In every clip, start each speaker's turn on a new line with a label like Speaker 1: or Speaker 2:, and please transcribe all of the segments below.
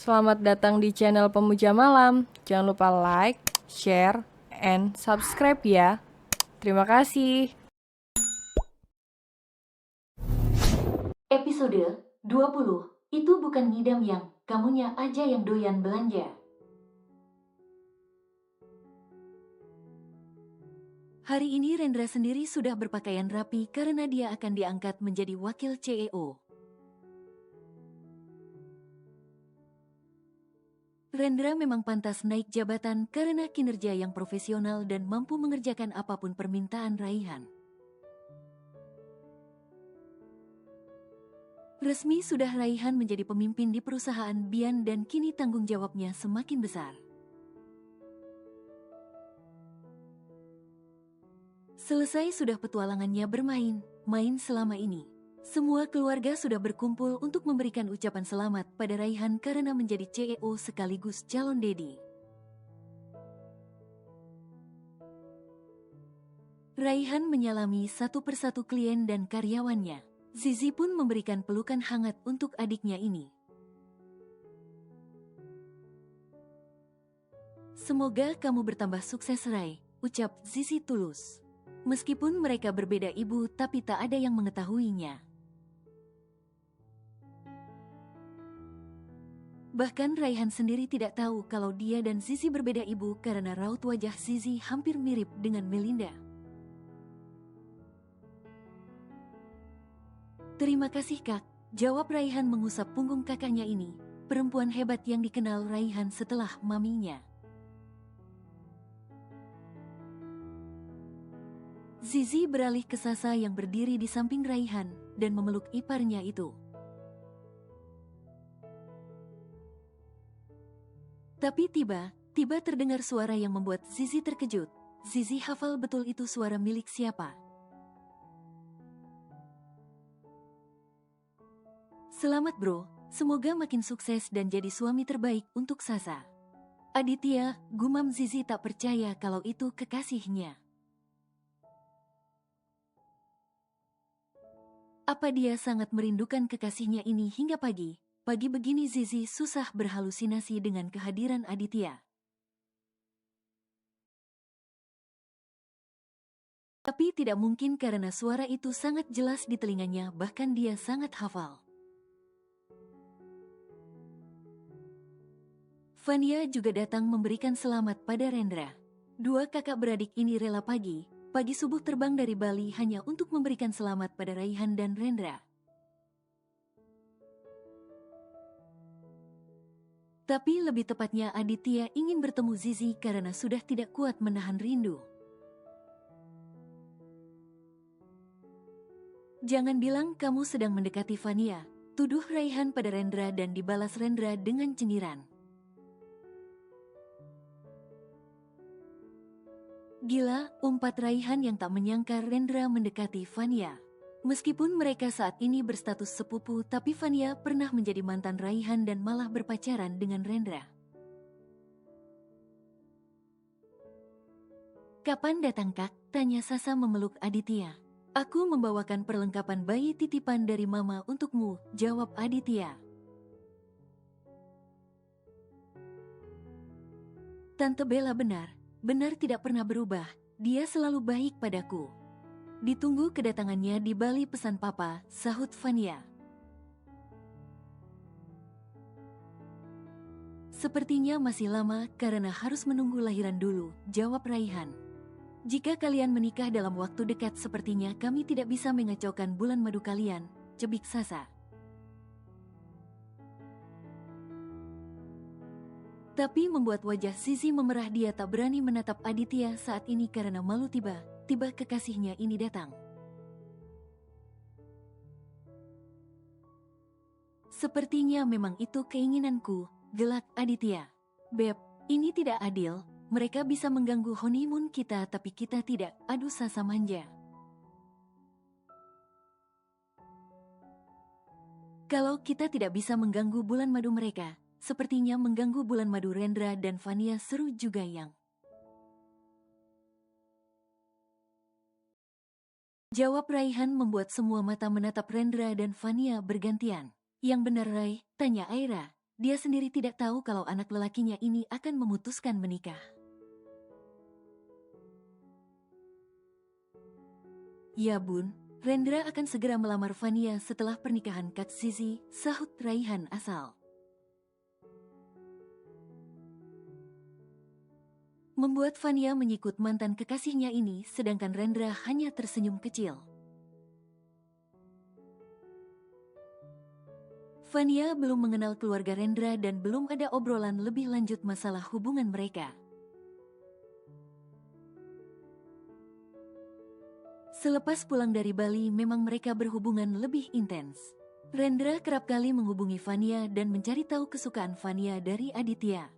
Speaker 1: Selamat datang di channel Pemuja Malam. Jangan lupa like, share, and subscribe ya. Terima kasih.
Speaker 2: Episode 20. Itu bukan ngidam yang, kamunya aja yang doyan belanja. Hari ini Rendra sendiri sudah berpakaian rapi karena dia akan diangkat menjadi wakil CEO. Rendra memang pantas naik jabatan karena kinerja yang profesional dan mampu mengerjakan apapun permintaan Raihan. Resmi sudah Raihan menjadi pemimpin di perusahaan Bian dan kini tanggung jawabnya semakin besar. Selesai sudah petualangannya bermain, main selama ini. Semua keluarga sudah berkumpul untuk memberikan ucapan selamat pada Raihan karena menjadi CEO sekaligus calon Dedi. Raihan menyalami satu persatu klien dan karyawannya. Zizi pun memberikan pelukan hangat untuk adiknya ini. Semoga kamu bertambah sukses, Rai, ucap Zizi tulus. Meskipun mereka berbeda ibu, tapi tak ada yang mengetahuinya. Bahkan Raihan sendiri tidak tahu kalau dia dan Zizi berbeda ibu karena raut wajah Zizi hampir mirip dengan Melinda. Terima kasih kak, jawab Raihan mengusap punggung kakaknya ini, perempuan hebat yang dikenal Raihan setelah maminya. Zizi beralih ke Sasa yang berdiri di samping Raihan dan memeluk iparnya itu. Tapi tiba terdengar suara yang membuat Zizi terkejut. Zizi hafal betul itu suara milik siapa. Selamat bro, semoga makin sukses dan jadi suami terbaik untuk Sasa. Aditya, gumam Zizi tak percaya kalau itu kekasihnya. Apa dia sangat merindukan kekasihnya ini hingga pagi? Pagi begini Zizi susah berhalusinasi dengan kehadiran Aditya. Tapi tidak mungkin karena suara itu sangat jelas di telinganya, bahkan dia sangat hafal. Vania juga datang memberikan selamat pada Rendra. Dua kakak beradik ini rela pagi subuh terbang dari Bali hanya untuk memberikan selamat pada Raihan dan Rendra. Tapi lebih tepatnya Aditya ingin bertemu Zizi karena sudah tidak kuat menahan rindu. Jangan bilang kamu sedang mendekati Vania, tuduh Raihan pada Rendra dan dibalas Rendra dengan cengiran. Gila, umpat Raihan yang tak menyangka Rendra mendekati Vania. Meskipun mereka saat ini berstatus sepupu, tapi Vania pernah menjadi mantan Raihan dan malah berpacaran dengan Rendra. Kapan datang kak? Tanya Sasa memeluk Aditya. Aku membawakan perlengkapan bayi titipan dari mama untukmu, jawab Aditya. Tante Bella benar tidak pernah berubah, dia selalu baik padaku. Ditunggu kedatangannya di Bali pesan papa, sahut Vania. Sepertinya masih lama karena harus menunggu lahiran dulu, jawab Raihan. Jika kalian menikah dalam waktu dekat sepertinya kami tidak bisa mengacaukan bulan madu kalian, cebik Sasa. Tapi membuat wajah Zizi memerah, dia tak berani menatap Aditya saat ini karena malu tiba kekasihnya ini datang. Sepertinya memang itu keinginanku, gelak Aditya. Beb, ini tidak adil, mereka bisa mengganggu honeymoon kita tapi kita tidak, aduh Sasa manja. Kalau kita tidak bisa mengganggu bulan madu mereka, sepertinya mengganggu bulan madu Rendra dan Vania seru juga yang. Jawab Raihan membuat semua mata menatap Rendra dan Vania bergantian. Yang benar Rai, tanya Aira. dia sendiri tidak tahu kalau anak lelakinya ini akan memutuskan menikah. Ya bun, Rendra akan segera melamar Vania setelah pernikahan Kak Zizi, sahut Raihan asal. Membuat Vania menyikut mantan kekasihnya ini, sedangkan Rendra hanya tersenyum kecil. Vania belum mengenal keluarga Rendra dan belum ada obrolan lebih lanjut masalah hubungan mereka. Selepas pulang dari Bali, memang mereka berhubungan lebih intens. Rendra kerap kali menghubungi Vania dan mencari tahu kesukaan Vania dari Aditya.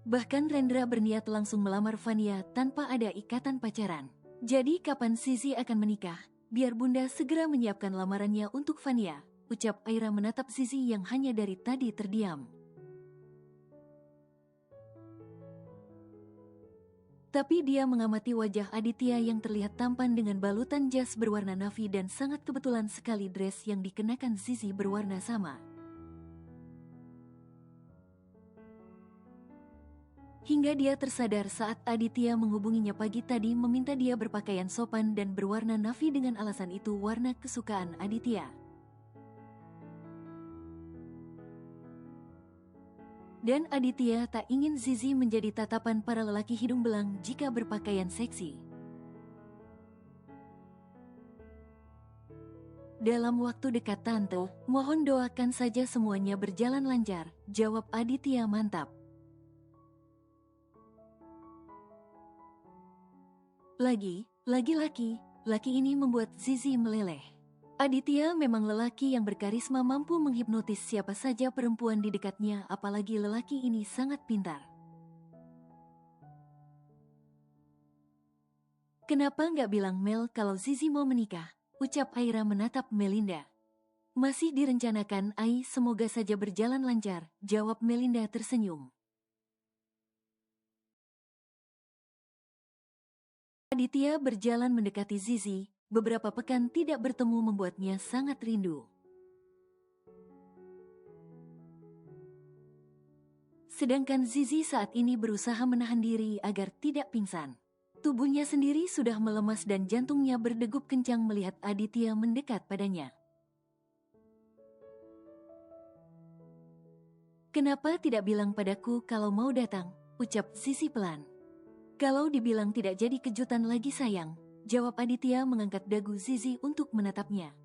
Speaker 2: Bahkan Rendra berniat langsung melamar Vania tanpa ada ikatan pacaran. Jadi kapan Zizi akan menikah? Biar bunda segera menyiapkan lamarannya untuk Vania, ucap Aira menatap Zizi yang hanya dari tadi terdiam. Tapi dia mengamati wajah Aditya yang terlihat tampan dengan balutan jas berwarna navy dan sangat kebetulan sekali dress yang dikenakan Zizi berwarna sama. Hingga dia tersadar saat Aditya menghubunginya pagi tadi meminta dia berpakaian sopan dan berwarna navy dengan alasan itu warna kesukaan Aditya. Dan Aditya tak ingin Zizi menjadi tatapan para lelaki hidung belang jika berpakaian seksi. Dalam waktu dekat tante, mohon doakan saja semuanya berjalan lancar, jawab Aditya mantap. Laki ini membuat Zizi meleleh. Aditya memang lelaki yang berkarisma, mampu menghipnotis siapa saja perempuan di dekatnya, apalagi lelaki ini sangat pintar. Kenapa nggak bilang Mel kalau Zizi mau menikah? Ucap Aira menatap Melinda. Masih direncanakan, Ai, semoga saja berjalan lancar, jawab Melinda tersenyum. Aditya berjalan mendekati Zizi, beberapa pekan tidak bertemu membuatnya sangat rindu. Sedangkan Zizi saat ini berusaha menahan diri agar tidak pingsan. Tubuhnya sendiri sudah melemas dan jantungnya berdegup kencang melihat Aditya mendekat padanya. Kenapa tidak bilang padaku kalau mau datang? Ucap Zizi pelan. Kalau dibilang tidak jadi kejutan lagi sayang, jawab Aditya mengangkat dagu Zizi untuk menatapnya.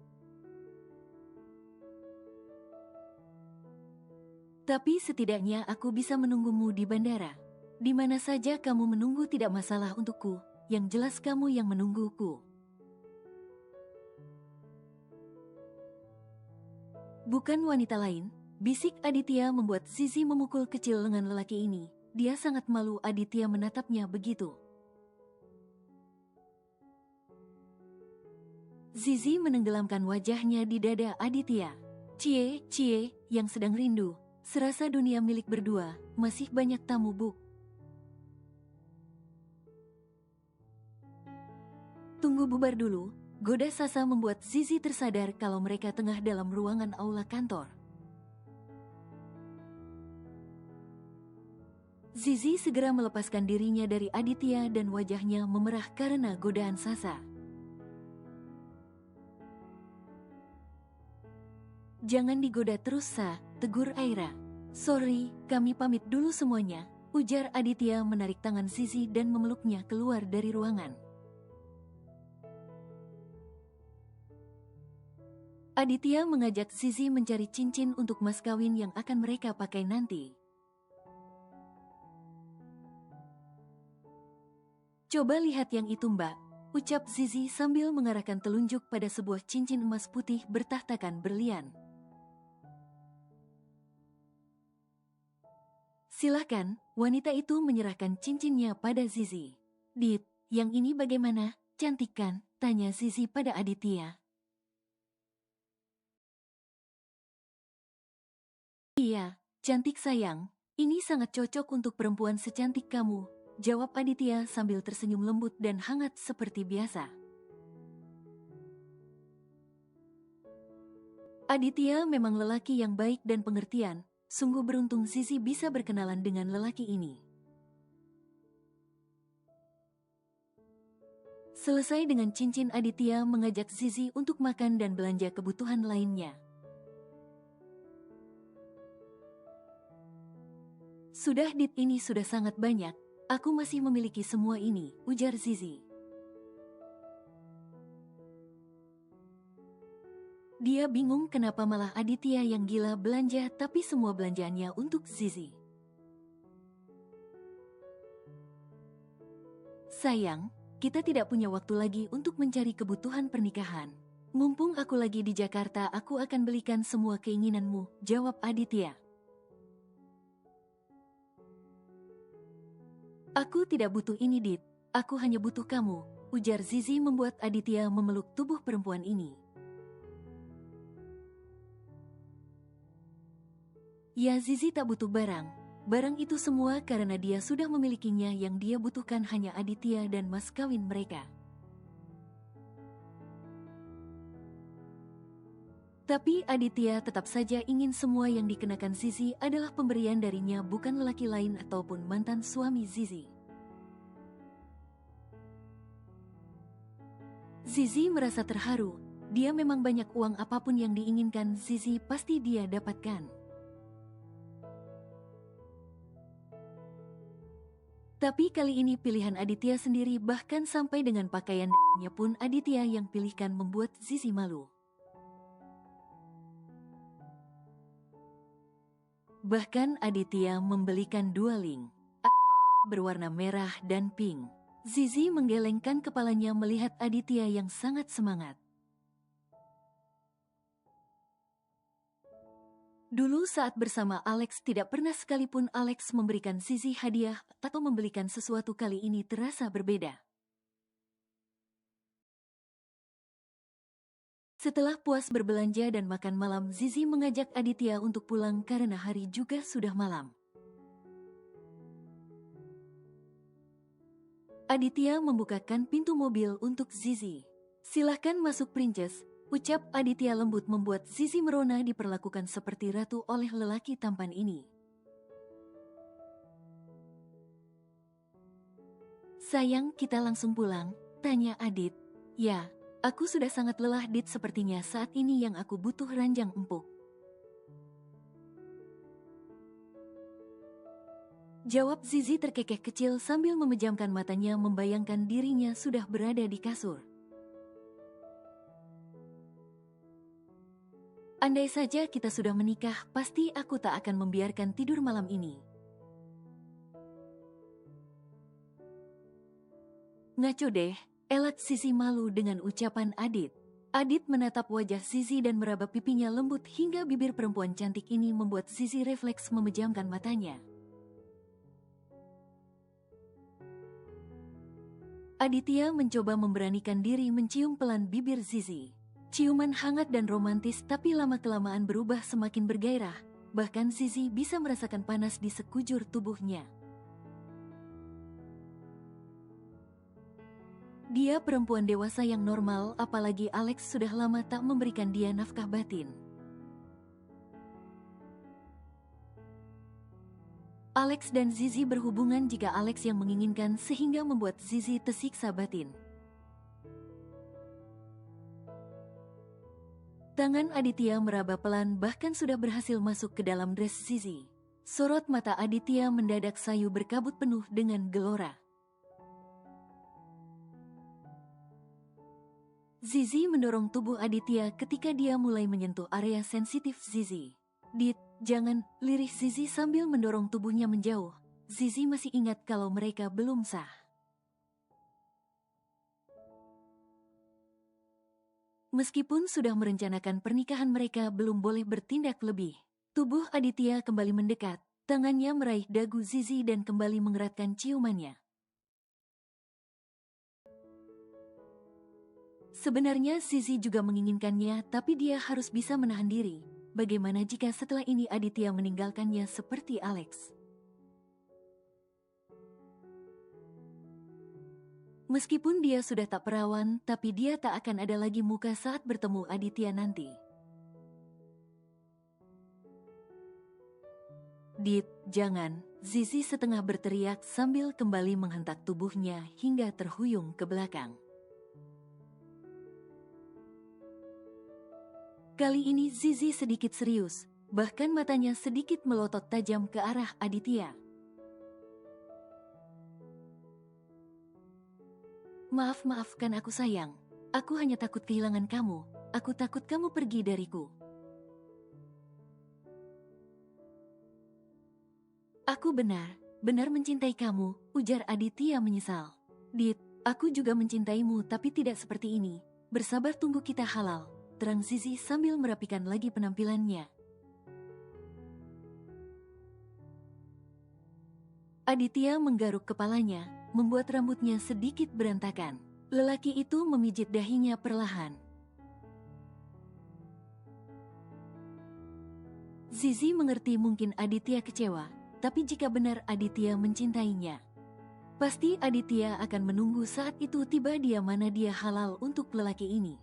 Speaker 2: Tapi setidaknya aku bisa menunggumu di bandara. Di mana saja kamu menunggu tidak masalah untukku, yang jelas kamu yang menungguku. Bukan wanita lain, bisik Aditya membuat Zizi memukul kecil lengan lelaki ini. Dia sangat malu Aditya menatapnya begitu. Zizi menenggelamkan wajahnya di dada Aditya. Cie, yang sedang rindu. Serasa dunia milik berdua, masih banyak tamu buk. Tunggu bubar dulu, goda Sasa membuat Zizi tersadar kalau mereka tengah dalam ruangan aula kantor. Zizi segera melepaskan dirinya dari Aditya dan wajahnya memerah karena godaan Sasa. Jangan digoda terus, Sa, tegur Aira. Sorry, kami pamit dulu semuanya, ujar Aditya menarik tangan Zizi dan memeluknya keluar dari ruangan. Aditya mengajak Zizi mencari cincin untuk mas kawin yang akan mereka pakai nanti. Coba lihat yang itu mbak, ucap Zizi sambil mengarahkan telunjuk pada sebuah cincin emas putih bertahtakan berlian. Silahkan, wanita itu menyerahkan cincinnya pada Zizi. Dit, yang ini bagaimana, cantik kan? Tanya Zizi pada Aditya. Iya, cantik sayang, ini sangat cocok untuk perempuan secantik kamu, jawab Aditya sambil tersenyum lembut dan hangat seperti biasa. Aditya memang lelaki yang baik dan pengertian. Sungguh beruntung Zizi bisa berkenalan dengan lelaki ini. Selesai dengan cincin, Aditya mengajak Zizi untuk makan dan belanja kebutuhan lainnya. Sudah Dit, ini sudah sangat banyak. Aku masih memiliki semua ini, ujar Zizi. Dia bingung kenapa malah Aditya yang gila belanja, tapi semua belanjaannya untuk Zizi. Sayang, kita tidak punya waktu lagi untuk mencari kebutuhan pernikahan. Mumpung aku lagi di Jakarta, aku akan belikan semua keinginanmu, jawab Aditya. Aku tidak butuh ini, Dit. Aku hanya butuh kamu, ujar Zizi membuat Aditya memeluk tubuh perempuan ini. Ya, Zizi tak butuh barang. Barang itu semua karena dia sudah memilikinya, yang dia butuhkan hanya Aditya dan mas kawin mereka. Tapi Aditya tetap saja ingin semua yang dikenakan Zizi adalah pemberian darinya, bukan lelaki lain ataupun mantan suami Zizi. Zizi merasa terharu. Dia memang banyak uang, apapun yang diinginkan Zizi pasti dia dapatkan. Tapi kali ini pilihan Aditya sendiri, bahkan sampai dengan pakaiannya pun Aditya yang pilihkan, membuat Zizi malu. Bahkan Aditya membelikan 2 link berwarna merah dan pink. Zizi menggelengkan kepalanya melihat Aditya yang sangat semangat. Dulu saat bersama Alex, tidak pernah sekalipun Alex memberikan Zizi hadiah atau membelikan sesuatu. Kali ini terasa berbeda. Setelah puas berbelanja dan makan malam, Zizi mengajak Aditya untuk pulang karena hari juga sudah malam. Aditya membukakan pintu mobil untuk Zizi. Silahkan masuk, Princess, ucap Aditya lembut, membuat Zizi merona diperlakukan seperti ratu oleh lelaki tampan ini. Sayang, kita langsung pulang, tanya Adit. Ya, aku sudah sangat lelah, Dit. Sepertinya saat ini yang aku butuh ranjang empuk, jawab Zizi terkekeh kecil sambil memejamkan matanya, membayangkan dirinya sudah berada di kasur. Andai saja kita sudah menikah, pasti aku tak akan membiarkan tidur malam ini. Ngaco deh, elak Zizi malu dengan ucapan Adit. Adit menatap wajah Zizi dan meraba pipinya lembut hingga bibir perempuan cantik ini membuat Zizi refleks memejamkan matanya. Aditya mencoba memberanikan diri mencium pelan bibir Zizi. Ciuman hangat dan romantis, tapi lama-kelamaan berubah semakin bergairah. Bahkan Zizi bisa merasakan panas di sekujur tubuhnya. Dia perempuan dewasa yang normal, apalagi Alex sudah lama tak memberikan dia nafkah batin. Alex dan Zizi berhubungan jika Alex yang menginginkan, sehingga membuat Zizi tersiksa batin. Tangan Aditya meraba pelan, bahkan sudah berhasil masuk ke dalam dress Zizi. Sorot mata Aditya mendadak sayu berkabut penuh dengan gelora. Zizi mendorong tubuh Aditya ketika dia mulai menyentuh area sensitif Zizi. Dit, jangan, lirih Zizi sambil mendorong tubuhnya menjauh. Zizi masih ingat kalau mereka belum sah. Meskipun sudah merencanakan pernikahan, mereka belum boleh bertindak lebih. Tubuh Aditya kembali mendekat, tangannya meraih dagu Zizi dan kembali mengeratkan ciumannya. Sebenarnya Zizi juga menginginkannya, tapi dia harus bisa menahan diri. Bagaimana jika setelah ini Aditya meninggalkannya seperti Alex? Meskipun dia sudah tak perawan, tapi dia tak akan ada lagi muka saat bertemu Aditya nanti. Dit, jangan, Zizi setengah berteriak sambil kembali menghentak tubuhnya hingga terhuyung ke belakang. Kali ini Zizi sedikit serius, bahkan matanya sedikit melotot tajam ke arah Aditya. Maafkan aku sayang, aku hanya takut kehilangan kamu, aku takut kamu pergi dariku. Aku benar mencintai kamu, ujar Aditya menyesal. Dit, aku juga mencintaimu tapi tidak seperti ini. Bersabar tunggu kita halal, terang Zizi sambil merapikan lagi penampilannya. Aditya menggaruk kepalanya, membuat rambutnya sedikit berantakan. Lelaki itu memijit dahinya perlahan. Zizi mengerti mungkin Aditya kecewa, tapi jika benar Aditya mencintainya, pasti Aditya akan menunggu saat itu tiba dia mana dia halal untuk lelaki ini.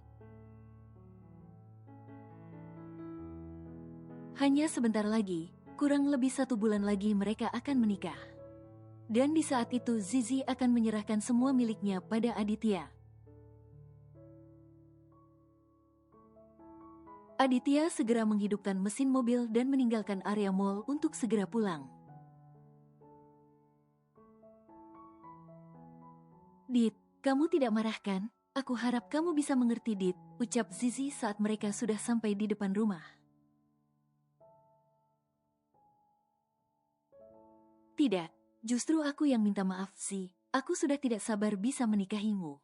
Speaker 2: Hanya sebentar lagi, kurang lebih 1 bulan lagi mereka akan menikah. Dan di saat itu Zizi akan menyerahkan semua miliknya pada Aditya. Aditya segera menghidupkan mesin mobil dan meninggalkan area mall untuk segera pulang. Dit, kamu tidak marah kan? Aku harap kamu bisa mengerti Dit, ucap Zizi saat mereka sudah sampai di depan rumah. Tidak, justru aku yang minta maaf sih, aku sudah tidak sabar bisa menikahimu.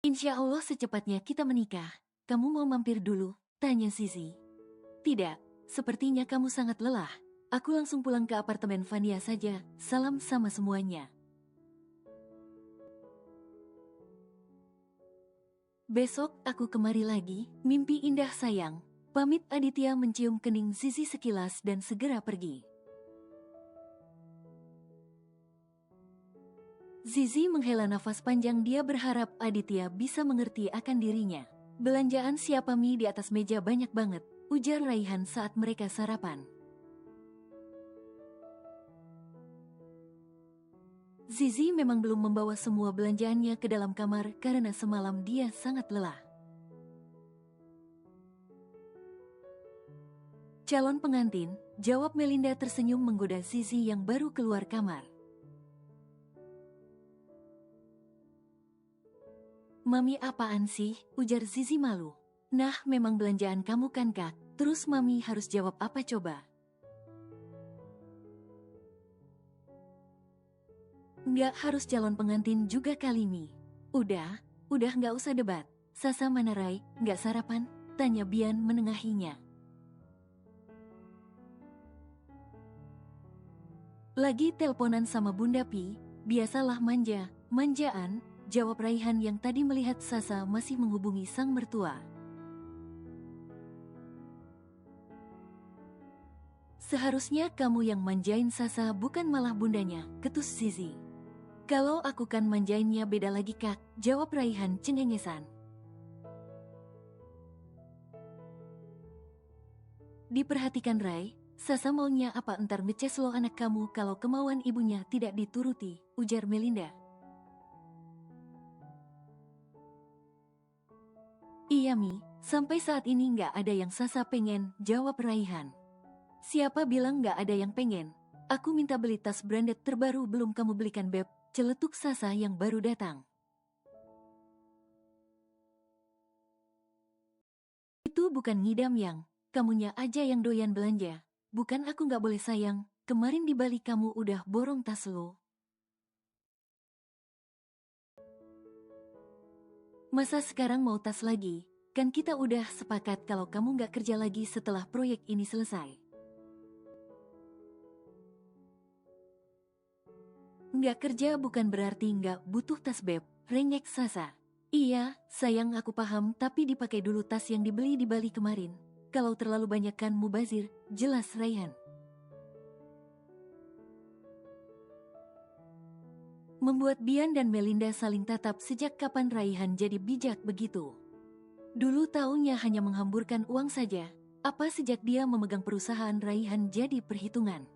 Speaker 2: Insya Allah secepatnya kita menikah, kamu mau mampir dulu? Tanya Zizi. Tidak, sepertinya kamu sangat lelah. Aku langsung pulang ke apartemen Vania saja, salam sama semuanya. Besok aku kemari lagi, mimpi indah sayang. Pamit Aditya mencium kening Zizi sekilas dan segera pergi. Zizi menghela nafas panjang, dia berharap Aditya bisa mengerti akan dirinya. Belanjaan siapa mie di atas meja banyak banget, ujar Raihan saat mereka sarapan. Zizi memang belum membawa semua belanjaannya ke dalam kamar karena semalam dia sangat lelah. Calon pengantin, jawab Melinda tersenyum menggoda Zizi yang baru keluar kamar. Mami apaan sih? Ujar Zizi malu. Nah memang belanjaan kamu kan kak, terus mami harus jawab apa coba? Nggak harus calon pengantin juga kali Mi. Udah nggak usah debat. Sasa mana Rai, nggak sarapan? Tanya Bian menengahinya. Lagi teleponan sama Bunda Pi, biasalah manjaan, jawab Raihan yang tadi melihat Sasa masih menghubungi sang mertua. Seharusnya kamu yang manjain Sasa bukan malah bundanya, ketus Zizi. Kalau aku kan manjainnya beda lagi kak, jawab Raihan cengengesan. Diperhatikan Rai, Sasa maunya apa entar ngeces lo anak kamu kalau kemauan ibunya tidak dituruti, ujar Melinda. Iya Mi, sampai saat ini nggak ada yang Sasa pengen, jawab Raihan. Siapa bilang nggak ada yang pengen? Aku minta beli tas branded terbaru belum kamu belikan beb, celetuk Sasa yang baru datang. Itu bukan ngidam yang, kamunya aja yang doyan belanja. Bukan aku nggak boleh sayang, kemarin di Bali kamu udah borong tas lo. Masa sekarang mau tas lagi? Kan kita udah sepakat kalau kamu nggak kerja lagi setelah proyek ini selesai. Nggak kerja bukan berarti nggak butuh tas beb, rengek Sasa. Iya, sayang aku paham tapi dipakai dulu tas yang dibeli di Bali kemarin. Kalau terlalu banyak kan mubazir, jelas Raihan. Membuat Bian dan Melinda saling tatap sejak kapan Raihan jadi bijak begitu. Dulu taunya hanya menghamburkan uang saja. Apa sejak dia memegang perusahaan Raihan jadi perhitungan?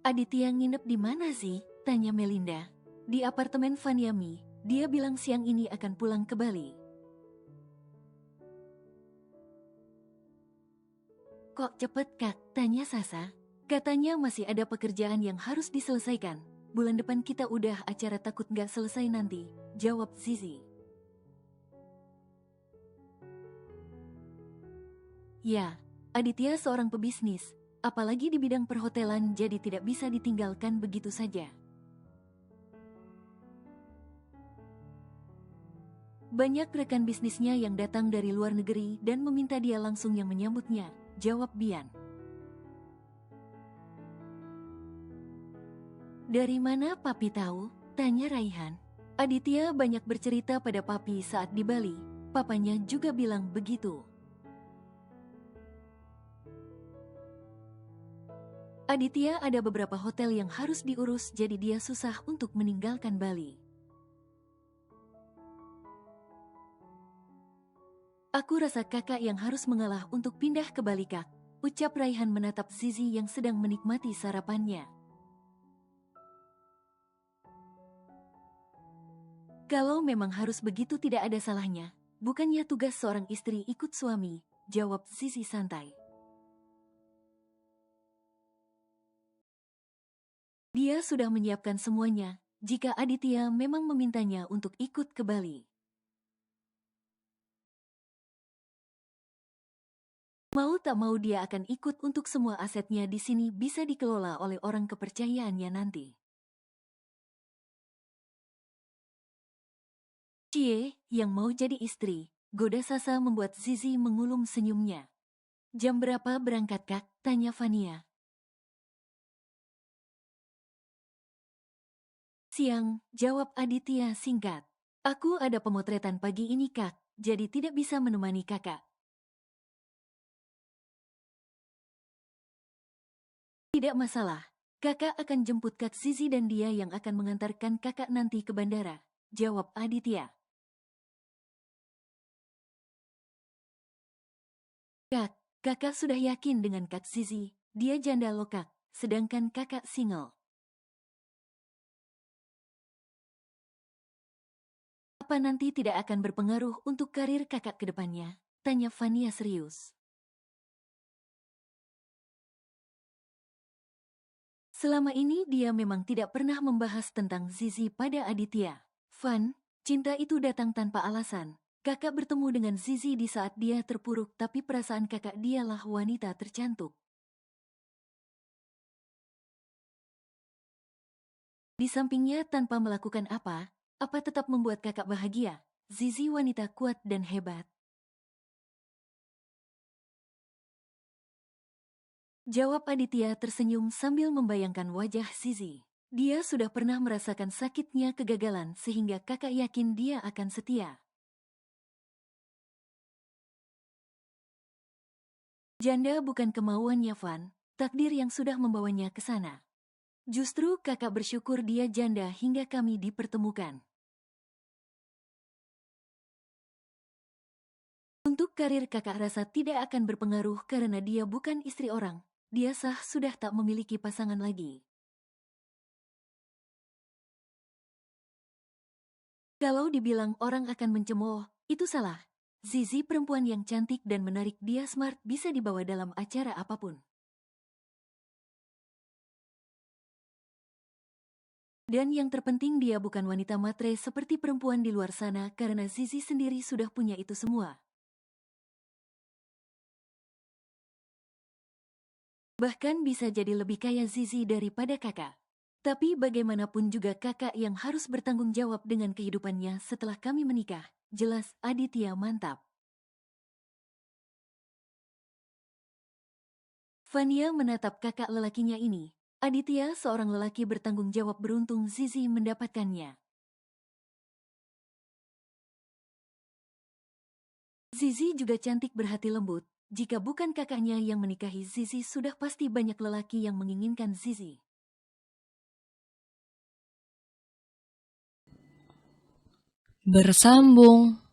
Speaker 2: Aditya nginep di mana sih? Tanya Melinda. Di apartemen Vanyami. Dia bilang siang ini akan pulang ke Bali. Kok cepet Kak? Tanya Sasa. Katanya masih ada pekerjaan yang harus diselesaikan. Bulan depan kita udah acara takut nggak selesai nanti. Jawab Zizi. Ya, Aditya seorang pebisnis. Apalagi di bidang perhotelan jadi tidak bisa ditinggalkan begitu saja. Banyak rekan bisnisnya yang datang dari luar negeri dan meminta dia langsung yang menyambutnya, jawab Bian. Dari mana Papi tahu? Tanya Raihan. Aditya banyak bercerita pada Papi saat di Bali. Papanya juga bilang begitu. Aditya ada beberapa hotel yang harus diurus jadi dia susah untuk meninggalkan Bali. Aku rasa kakak yang harus mengalah untuk pindah ke Bali Kak, ucap Raihan menatap Zizi yang sedang menikmati sarapannya. Kalau memang harus begitu tidak ada salahnya, bukannya tugas seorang istri ikut suami, jawab Zizi santai. Dia sudah menyiapkan semuanya, jika Aditya memang memintanya untuk ikut ke Bali. Mau tak mau dia akan ikut untuk semua asetnya di sini bisa dikelola oleh orang kepercayaannya nanti. Cie, yang mau jadi istri, goda Sasa membuat Zizi mengulum senyumnya. Jam berapa berangkat Kak? Tanya Vania. Siang, jawab Aditya singkat. Aku ada pemotretan pagi ini Kak, jadi tidak bisa menemani kakak. Tidak masalah, kakak akan jemput Kak Zizi dan dia yang akan mengantarkan kakak nanti ke bandara, jawab Aditya. Kak, kakak sudah yakin dengan Kak Zizi, dia janda loh Kak, sedangkan kakak single. Apa nanti tidak akan berpengaruh untuk karir kakak ke depannya? Tanya Vania serius. Selama ini dia memang tidak pernah membahas tentang Zizi pada Aditya. Van, cinta itu datang tanpa alasan. Kakak bertemu dengan Zizi di saat dia terpuruk tapi perasaan kakak dialah wanita tercantik. Di sampingnya tanpa melakukan apa tetap membuat kakak bahagia. Zizi wanita kuat dan hebat. Jawab Aditya tersenyum sambil membayangkan wajah Zizi. Dia sudah pernah merasakan sakitnya kegagalan sehingga kakak yakin dia akan setia. Janda bukan kemauannya Van, takdir yang sudah membawanya ke sana. Justru kakak bersyukur dia janda hingga kami dipertemukan. Untuk karir kakak rasa tidak akan berpengaruh karena dia bukan istri orang. Dia sah sudah tak memiliki pasangan lagi. Kalau dibilang orang akan mencemooh, itu salah. Zizi perempuan yang cantik dan menarik, dia smart, bisa dibawa dalam acara apapun. Dan yang terpenting dia bukan wanita matre seperti perempuan di luar sana karena Zizi sendiri sudah punya itu semua. Bahkan bisa jadi lebih kaya Zizi daripada kakak. Tapi bagaimanapun juga kakak yang harus bertanggung jawab dengan kehidupannya setelah kami menikah. Jelas Aditya mantap. Vania menatap kakak lelakinya ini. Aditya seorang lelaki bertanggung jawab, beruntung Zizi mendapatkannya. Zizi juga cantik berhati lembut. Jika bukan kakaknya yang menikahi Zizi sudah pasti banyak lelaki yang menginginkan Zizi.
Speaker 1: bersambung.